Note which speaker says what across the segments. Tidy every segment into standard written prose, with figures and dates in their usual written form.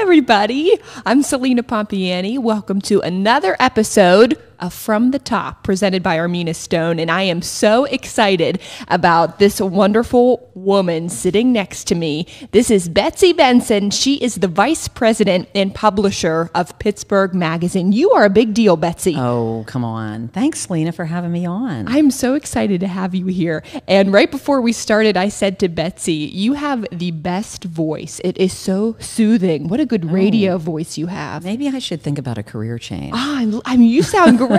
Speaker 1: Everybody, I'm Celina Pompeani. Welcome to another episode of From the Top, presented by Armenia Stone, and I am so excited about this wonderful woman sitting next to me. This is Betsy Benson. She is the vice president and publisher of Pittsburgh Magazine. You are a big deal, Betsy.
Speaker 2: Oh, come on. Thanks, Celina, for having me on.
Speaker 1: I'm so excited to have you here. And right before we started, I said to Betsy, you have the best voice. It is so soothing. What a good radio voice you have.
Speaker 2: Maybe I should think about a career change.
Speaker 1: I mean, you sound great.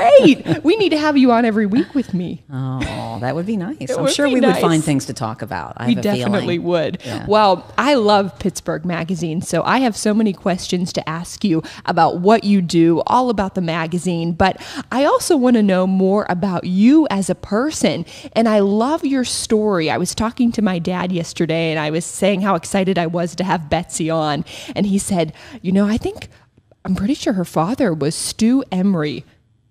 Speaker 1: We need to have you on every week with me.
Speaker 2: Oh, that would be nice. I'm sure we would find things to talk about.
Speaker 1: We definitely would. Yeah. Well, I love Pittsburgh Magazine, so I have so many questions to ask you about what you do, all about the magazine, but I also want to know more about you as a person, and I love your story. I was talking to my dad yesterday, and I was saying how excited I was to have Betsy on, and he said, I'm pretty sure her father was Stu Emery.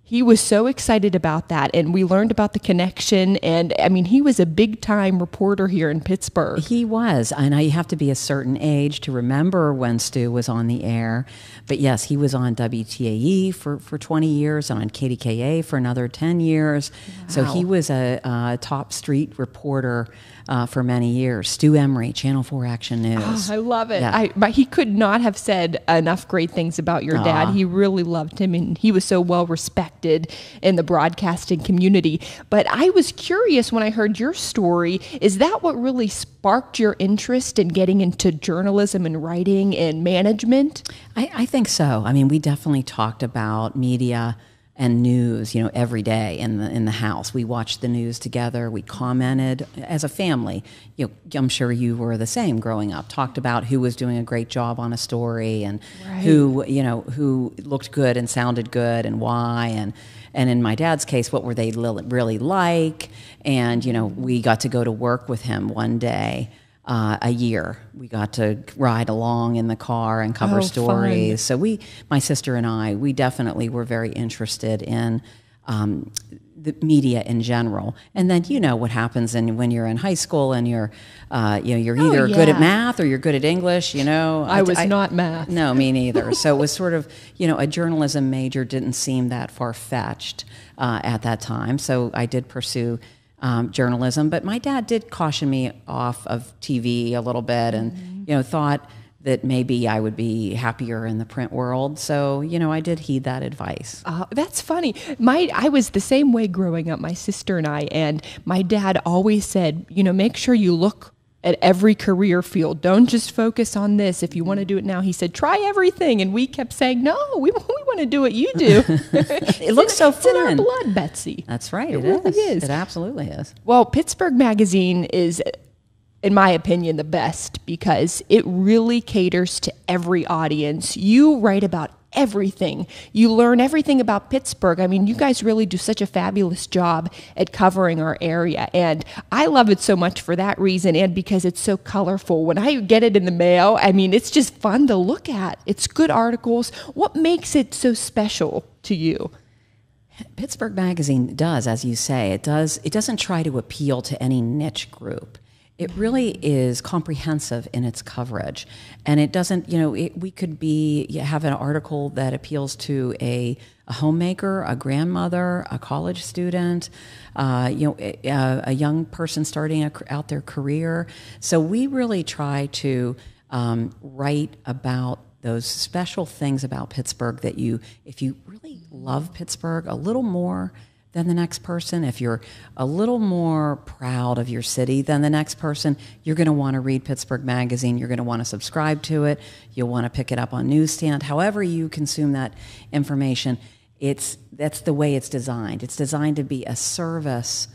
Speaker 1: He was so excited about that, and we learned about the connection, and I mean, he was a big-time reporter here in Pittsburgh.
Speaker 2: He was, and you have to be a certain age to remember when Stu was on the air, but yes, he was on WTAE for 20 years, and on KDKA for another 10 years, wow. So he was a top street reporter for many years. Stu Emery, Channel 4 Action News.
Speaker 1: Oh, I love it. Yeah. But he could not have said enough great things about your dad. He really loved him, and he was so well respected in the broadcasting community. But I was curious when I heard your story, is that what really sparked your interest in getting into journalism and writing and management?
Speaker 2: I think so. I mean, we definitely talked about media and news, every day in the house. We watched the news together. We commented as a family. I'm sure you were the same growing up. Talked about who was doing a great job on a story and who looked good and sounded good and why. And in my dad's case, what were they really like? And we got to go to work with him one day. A year. We got to ride along in the car and cover stories. Fun. So my sister and I, we definitely were very interested in the media in general. And then what happens when you're in high school and you're either good at math or you're good at English.
Speaker 1: I was not math.
Speaker 2: No, me neither. So it was sort of a journalism major didn't seem that far-fetched at that time. So I did pursue journalism, but my dad did caution me off of TV a little bit, and thought that maybe I would be happier in the print world. So I did heed that advice.
Speaker 1: That's funny. I was the same way growing up. My sister and I, and my dad always said, make sure you look at every career field. Don't just focus on this. If you want to do it now, he said, try everything. And we kept saying, no, we want to do what you do.
Speaker 2: It looks so fun.
Speaker 1: It's in our blood, Betsy.
Speaker 2: That's right. It
Speaker 1: really is.
Speaker 2: It absolutely is.
Speaker 1: Well, Pittsburgh Magazine is, in my opinion, the best because it really caters to every audience. You write about everything. You learn everything about Pittsburgh. I mean, you guys really do such a fabulous job at covering our area. And I love it so much for that reason and because it's so colorful. When I get it in the mail, I mean, it's just fun to look at. It's good articles. What makes it so special to you?
Speaker 2: Pittsburgh Magazine does, as you say, it doesn't try to appeal to any niche group. It really is comprehensive in its coverage, and it doesn't. We could have an article that appeals to a homemaker, a grandmother, a college student, a young person starting out their career. So we really try to write about those special things about Pittsburgh that if you really love Pittsburgh a little more than the next person, if you're a little more proud of your city than the next person, you're going to want to read Pittsburgh Magazine. You're going to want to subscribe to it. You'll want to pick it up on newsstand. However you consume that information, that's the way it's designed. It's designed to be a service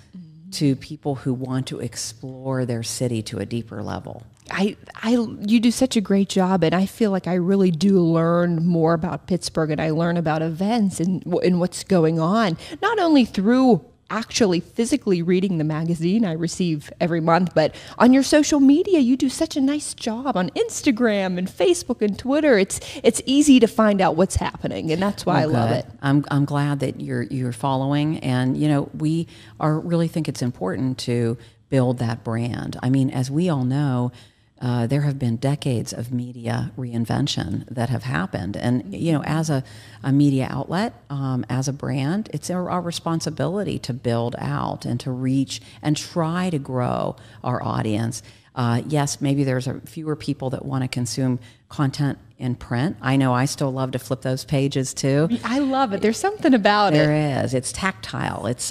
Speaker 2: to people who want to explore their city to a deeper level.
Speaker 1: You do such a great job, and I feel like I really do learn more about Pittsburgh, and I learn about events and what's going on, not only through actually physically reading the magazine I receive every month, but on your social media, you do such a nice job on Instagram and Facebook and Twitter. It's easy to find out what's happening, and that's why I love it.
Speaker 2: I'm glad that you're following, and we really think it's important to build that brand. I mean, as we all know, there have been decades of media reinvention that have happened. And, as a media outlet, as a brand, it's our responsibility to build out and to reach and try to grow our audience. Yes, maybe there's fewer people that want to consume content in print. I know I still love to flip those pages too.
Speaker 1: I love it. There's something about it.
Speaker 2: There is. It's tactile. It's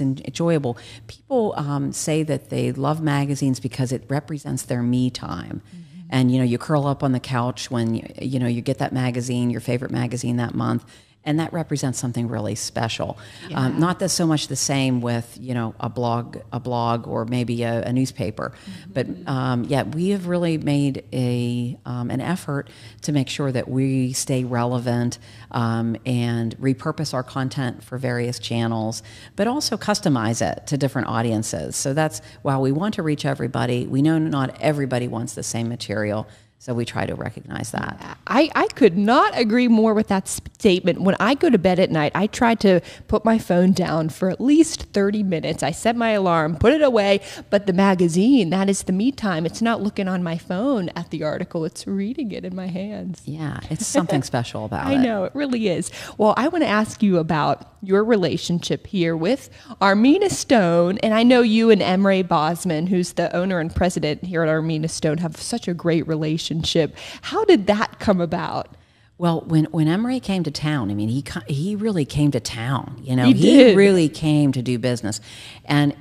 Speaker 2: enjoyable. People say that they love magazines because it represents their me time. Mm-hmm. And you curl up on the couch when you get that magazine, your favorite magazine that month. And that represents something really special. Yeah. Not that so much the same with a blog or maybe a newspaper, mm-hmm. But we have really made an effort to make sure that we stay relevant and repurpose our content for various channels, but also customize it to different audiences. So that's while we want to reach everybody, we know not everybody wants the same material. So we try to recognize that.
Speaker 1: I could not agree more with that statement. When I go to bed at night, I try to put my phone down for at least 30 minutes. I set my alarm, put it away, but the magazine, that is the me time. It's not looking on my phone at the article. It's reading it in my hands.
Speaker 2: Yeah, it's something special about it.
Speaker 1: I know, it really is. Well, I want to ask you about your relationship here with Armenia Stone. And I know you and Emre Bosman, who's the owner and president here at Armenia Stone, have such a great relationship. How did that come about?
Speaker 2: Well, when Emre came to town, I mean, he really came to town.
Speaker 1: He
Speaker 2: really came to do business, and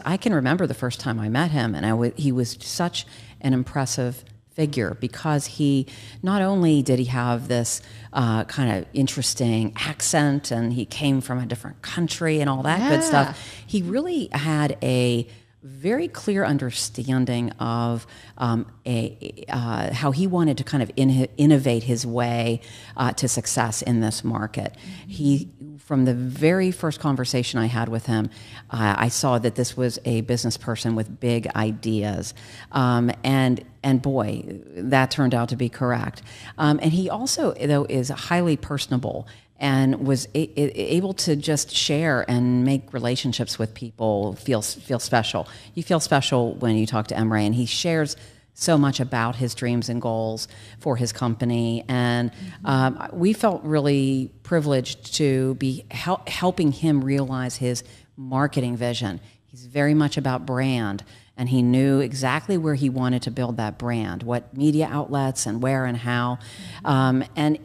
Speaker 2: I can remember the first time I met him, and he was such an impressive figure because he not only did he have this kind of interesting accent, and he came from a different country and all that good stuff. He really had a very clear understanding of how he wanted to kind of innovate his way to success in this market. From the very first conversation I had with him, I saw that this was a business person with big ideas, and boy, that turned out to be correct. And he also, though, is highly personable and was able to just share and make relationships with people feel special. You feel special when you talk to Emre, and he shares so much about his dreams and goals for his company. And we felt really privileged to be helping him realize his marketing vision. He's very much about brand, and he knew exactly where he wanted to build that brand, what media outlets and where and how. And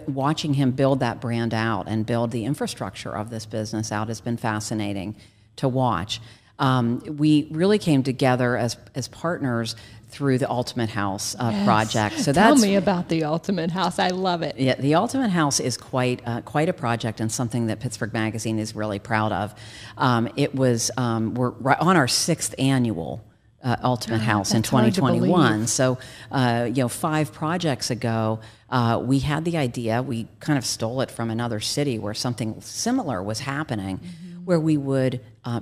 Speaker 2: watching him build that brand out and build the infrastructure of this business out has been fascinating to watch. We really came together as partners through the Ultimate House project. So
Speaker 1: tell me about the Ultimate House. I love it.
Speaker 2: Yeah, the Ultimate House is quite a project and something that Pittsburgh Magazine is really proud of. We're right on our 6th annual Ultimate House in 2021. So, 5 projects ago, we had the idea. We kind of stole it from another city where something similar was happening, where we would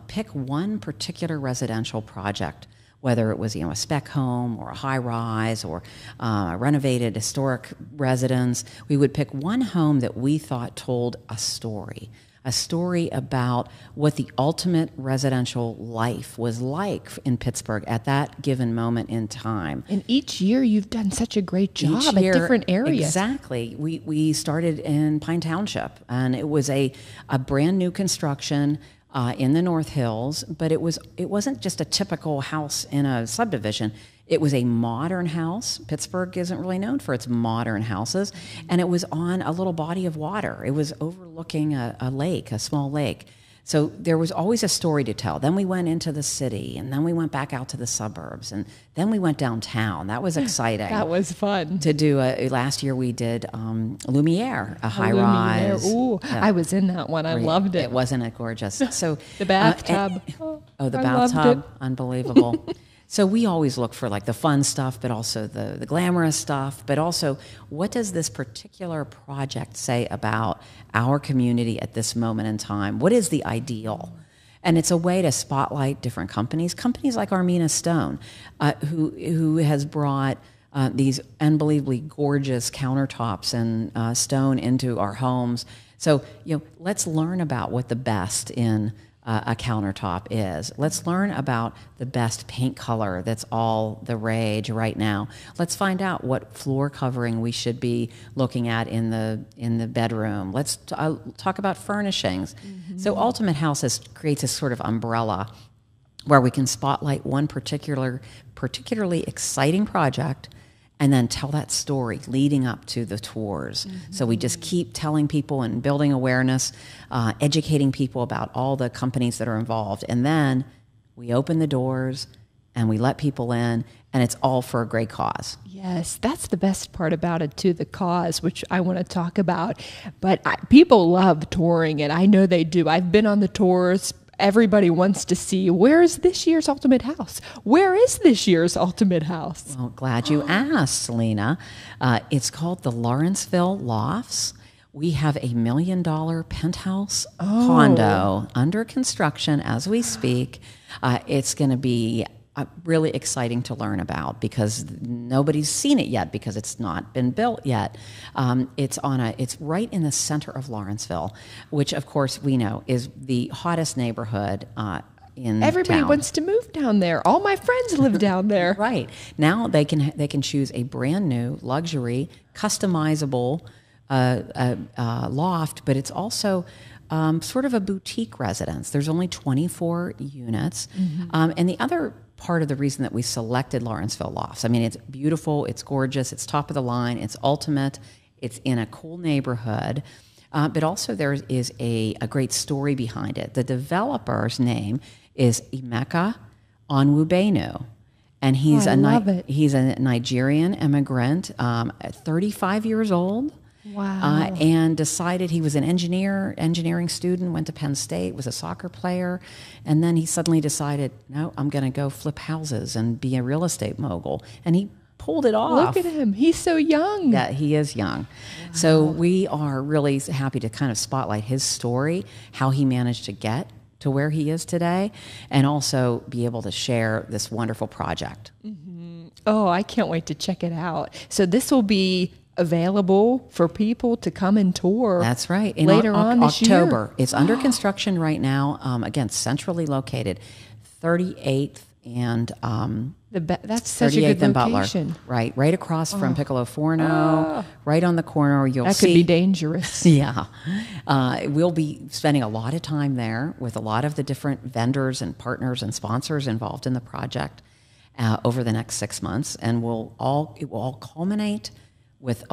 Speaker 2: pick one particular residential project, whether it was a spec home or a high rise or a renovated historic residence. We would pick one home that we thought told a story about what the ultimate residential life was like in Pittsburgh at that given moment in time.
Speaker 1: And each year you've done such a great job at different areas.
Speaker 2: Exactly. We started in Pine Township, and it was a brand new construction in the North Hills, but it wasn't just a typical house in a subdivision. It was a modern house. Pittsburgh isn't really known for its modern houses, and it was on a little body of water. It was overlooking a lake, a small lake. So there was always a story to tell. Then we went into the city, and then we went back out to the suburbs, and then we went downtown. That was exciting.
Speaker 1: That was fun.
Speaker 2: To do last year we did Lumiere, a high-rise.
Speaker 1: Ooh, I was in that one. I loved it.
Speaker 2: Wasn't it gorgeous? So
Speaker 1: the bathtub.
Speaker 2: The bathtub, unbelievable. So we always look for like the fun stuff, but also the glamorous stuff, but also what does this particular project say about our community at this moment in time? What is the ideal? And it's a way to spotlight different companies like Armenia Stone, who has brought these unbelievably gorgeous countertops and stone into our homes. So, let's learn about what the best in a countertop is. Let's learn about the best paint color that's all the rage right now. Let's find out what floor covering we should be looking at in the bedroom. Let's talk about furnishings. Mm-hmm. So Ultimate House creates a sort of umbrella where we can spotlight one particularly exciting project and then tell that story leading up to the tours. Mm-hmm. So we just keep telling people and building awareness, educating people about all the companies that are involved. And then we open the doors and we let people in, and it's all for a great cause.
Speaker 1: Yes, that's the best part about it too, the cause, which I want to talk about. But people love touring it. I know they do. I've been on the tours. Everybody wants to see, where is this year's Ultimate House? Where is this year's Ultimate House?
Speaker 2: Well, glad you asked, Celina. It's called the Lawrenceville Lofts. We have $1 million penthouse condo under construction as we speak. It's going to be really exciting to learn about because nobody's seen it yet because it's not been built yet. It's right in the center of Lawrenceville, which of course we know is the hottest neighborhood in
Speaker 1: Everybody
Speaker 2: town.
Speaker 1: wants to move down there. All my friends live down there.
Speaker 2: Right. Now they can choose a brand new luxury, customizable loft, but it's also sort of a boutique residence. There's only 24 units. Mm-hmm. And the other part of the reason that we selected Lawrenceville Lofts, I mean, it's beautiful, it's gorgeous, it's top of the line, it's ultimate, it's in a cool neighborhood, but also there is a great story behind it. The developer's name is Emeka Onwubenu. And he's he's a Nigerian immigrant, 35 years old.
Speaker 1: Wow.
Speaker 2: And decided he was an engineering student, went to Penn State, was a soccer player, and then he suddenly decided, no, I'm going to go flip houses and be a real estate mogul. And he pulled it off.
Speaker 1: Look at him. He's so young.
Speaker 2: Yeah, he is young. Wow. So we are really happy to kind of spotlight his story, how he managed to get to where he is today, and also be able to share this wonderful project.
Speaker 1: Mm-hmm. Oh, I can't wait to check it out. So this will be available for people to come and tour.
Speaker 2: That's right.
Speaker 1: Later on this
Speaker 2: October.
Speaker 1: year.
Speaker 2: It's under construction right now. Again, centrally located, 38th and
Speaker 1: that's such a good location.
Speaker 2: Right across from Piccolo Forno. Right on the corner.
Speaker 1: That could be dangerous.
Speaker 2: Yeah. We'll be spending a lot of time there with a lot of the different vendors and partners and sponsors involved in the project over the next 6 months, and it will all culminate with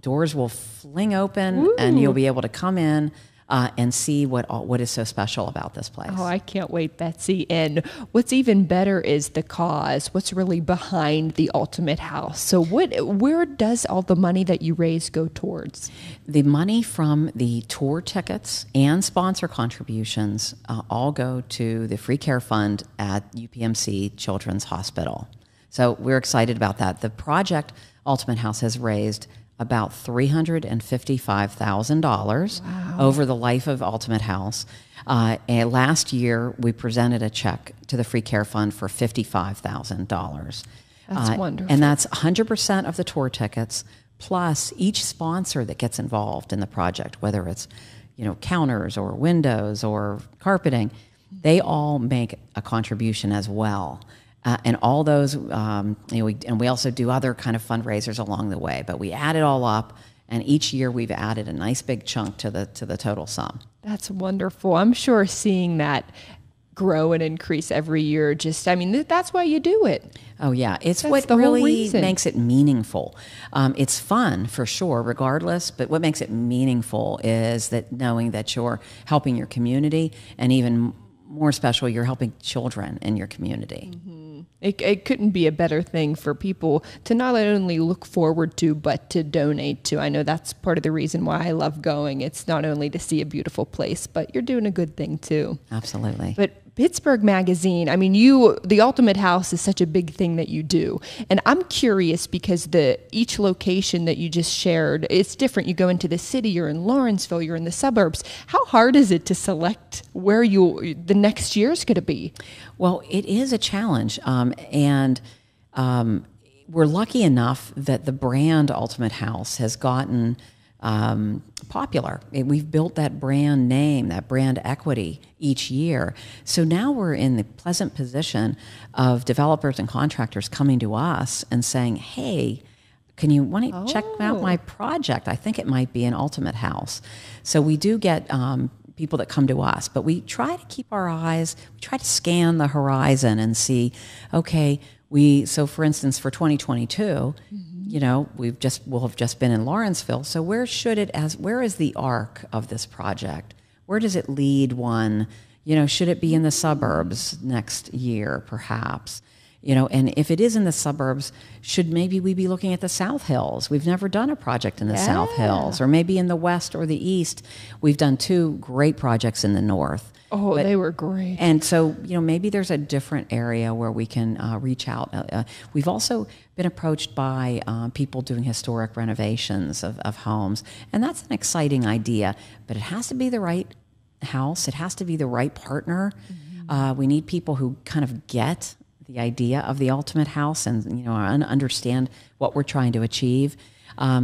Speaker 2: doors will fling open. Ooh. And you'll be able to come in and see what is so special about this place.
Speaker 1: Oh, I can't wait, Betsy. And what's even better is the cause. What's really behind the Ultimate House? So where does all the money that you raise go towards?
Speaker 2: The money from the tour tickets and sponsor contributions all go to the Free Care Fund at UPMC Children's Hospital. So we're excited about that. The project Ultimate House has raised about $355,000 over the life of Ultimate House. And last year, we presented a check to the Free Care Fund for $55,000.
Speaker 1: That's wonderful.
Speaker 2: And that's 100% of the tour tickets, plus each sponsor that gets involved in the project, whether it's counters or windows or carpeting, they all make a contribution as well. And all those, we also do other kind of fundraisers along the way. But we add it all up, and each year we've added a nice big chunk to the total sum.
Speaker 1: That's wonderful. I'm sure seeing that grow and increase every year. Just, I mean, that's why you do it.
Speaker 2: Oh, yeah. It's
Speaker 1: That's
Speaker 2: what
Speaker 1: the whole
Speaker 2: really
Speaker 1: reason.
Speaker 2: makes it meaningful. It's fun, for sure, regardless, but what makes it meaningful is that knowing that you're helping your community, and even more special, you're helping children in your community.
Speaker 1: It couldn't be a better thing for people to not only look forward to, but to donate to. I know that's part of the reason why I love going. It's not only to see a beautiful place, but you're doing a good thing too.
Speaker 2: Absolutely.
Speaker 1: But Pittsburgh Magazine, I mean, the Ultimate House is such a big thing that you do. And I'm curious because each location that you just shared, it's different. You go into the city, you're in Lawrenceville, you're in the suburbs. How hard is it to select where the next year's going to be?
Speaker 2: Well, it is a challenge. And we're lucky enough that the brand Ultimate House has gotten popular. We've built that brand name, that brand equity each year. So now we're in the pleasant position of developers and contractors coming to us and saying, hey, can you want to check out my project? I think it might be an Ultimate House. So we do get people that come to us, but we try to keep our eyes, we try to scan the horizon and see, okay, so for instance, for 2022, you know, we'll have just been in Lawrenceville. So where is the arc of this project? Where does it lead one? You know, should it be in the suburbs next year, perhaps? You know, and if it is in the suburbs, should maybe we be looking at the South Hills? We've never done a project in the South Hills, or maybe in the West or the East. We've done 2 great projects in the North.
Speaker 1: Oh, they were great.
Speaker 2: And so, you know, maybe there's a different area where we can reach out. We've also been approached by people doing historic renovations of homes, and that's an exciting idea, but it has to be the right house. It has to be the right partner. We need people who kind of get the idea of the Ultimate House and, you know, understand what we're trying to achieve.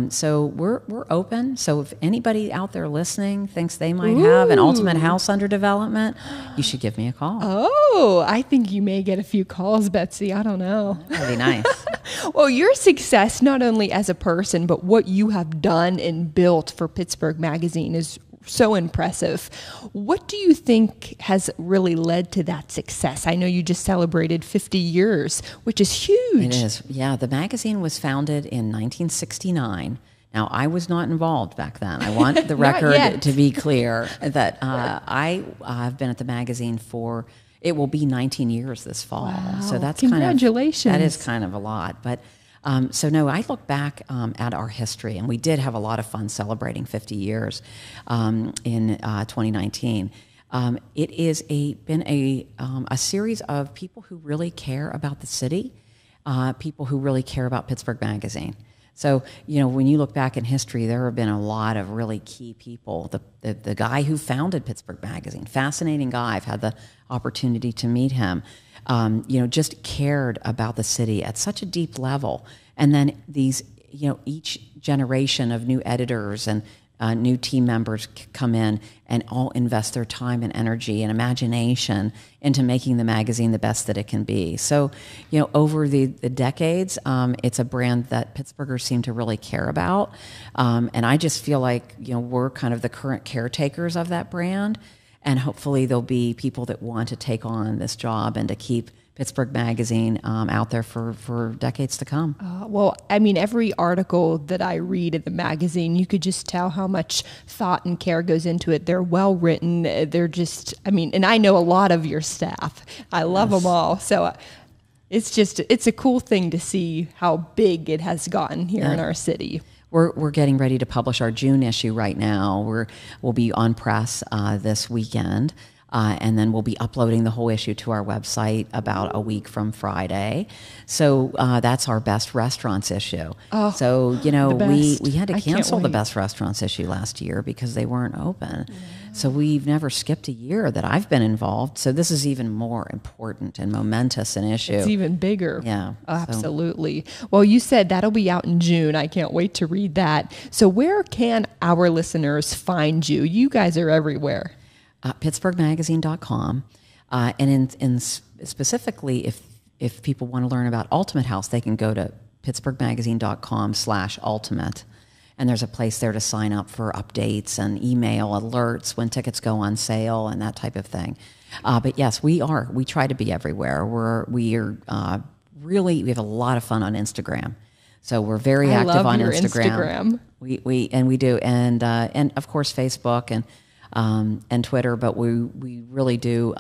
Speaker 2: So we're open. So if anybody out there listening thinks they might have an Ultimate House under development, you should give me a call.
Speaker 1: Oh, I think you may get a few calls, Betsy. I don't know.
Speaker 2: That'd be nice.
Speaker 1: Well, your success, not only as a person, but what you have done and built for Pittsburgh Magazine is so impressive. What do you think has really led to that success? I know you just celebrated 50 years, which is huge.
Speaker 2: It is. Yeah, the magazine was founded in 1969. Now, I was not involved back then. I want the record to be clear that I have been at the magazine it will be 19 years this fall.
Speaker 1: Wow.
Speaker 2: So that's
Speaker 1: Congratulations.
Speaker 2: That is kind of a lot. But so no, I look back at our history, and we did have a lot of fun celebrating 50 years in 2019. It is been a series of people who really care about the city, people who really care about Pittsburgh Magazine. So, you know, when you look back in history, there have been a lot of really key people. The guy who founded Pittsburgh Magazine, fascinating guy. I've had the opportunity to meet him. You know, just cared about the city at such a deep level. And then these, you know, each generation of new editors and new team members come in and all invest their time and energy and imagination into making the magazine the best that it can be. So, you know, over the decades, it's a brand that Pittsburghers seem to really care about. And I just feel like, you know, we're kind of the current caretakers of that brand. And hopefully there'll be people that want to take on this job and to keep Pittsburgh Magazine out there for decades to come.
Speaker 1: Well, I mean, every article that I read in the magazine, you could just tell how much thought and care goes into it. They're well written. They're just, I mean, and I know a lot of your staff. I love them all. So it's a cool thing to see how big it has gotten here in our city.
Speaker 2: We're getting ready to publish our June issue right now. We'll be on press this weekend. And then we'll be uploading the whole issue to our website about a week from Friday. So that's our Best Restaurants issue. Oh, so, you know, we had to cancel the Best Restaurants issue last year because they weren't open. Yeah. So we've never skipped a year that I've been involved. So this is even more important and momentous an issue.
Speaker 1: It's even bigger.
Speaker 2: Yeah.
Speaker 1: Absolutely. Well, you said that'll be out in June. I can't wait to read that. So where can our listeners find you? You guys are everywhere. PittsburghMagazine.com. And in specifically, if people want to learn about Ultimate House, they can go to PittsburghMagazine.com/ultimate.
Speaker 2: And there's a place there to sign up for updates and email alerts when tickets go on sale and that type of thing. But yes, we try to be everywhere. We have a lot of fun on Instagram. So we're very active on Instagram. We do, and of course Facebook and Twitter. But we really do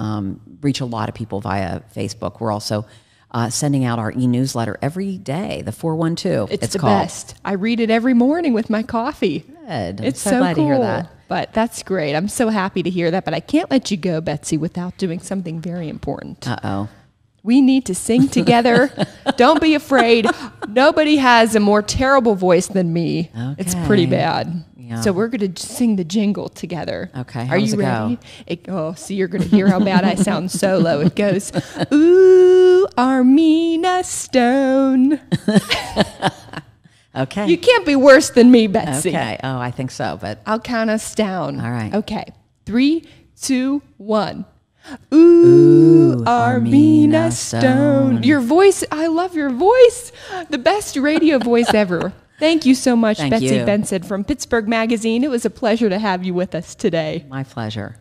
Speaker 2: reach a lot of people via Facebook. We're also sending out our e-newsletter every day, the 412.
Speaker 1: It's the called. Best. I read it every morning with my coffee.
Speaker 2: Good.
Speaker 1: It's so glad cool. to hear that. But that's great. I'm so happy to hear that. But I can't let you go, Betsy, without doing something very important.
Speaker 2: Uh-oh.
Speaker 1: We need to sing together. Don't be afraid. Nobody has a more terrible voice than me. Okay. It's pretty bad. Yeah. So we're going to sing the jingle together.
Speaker 2: Okay.
Speaker 1: Are you ready? So you're going to hear how bad I sound solo. It goes, ooh, Armenia Stone.
Speaker 2: Okay.
Speaker 1: You can't be worse than me, Betsy.
Speaker 2: Okay. Oh, I think so, but
Speaker 1: I'll count us down.
Speaker 2: All right.
Speaker 1: Okay. 3, 2, 1. Ooh, Armenia Stone. Your voice, I love your voice. The best radio voice ever. Thank you so much, Betsy Benson from Pittsburgh Magazine. It was a pleasure to have you with us today.
Speaker 2: My pleasure.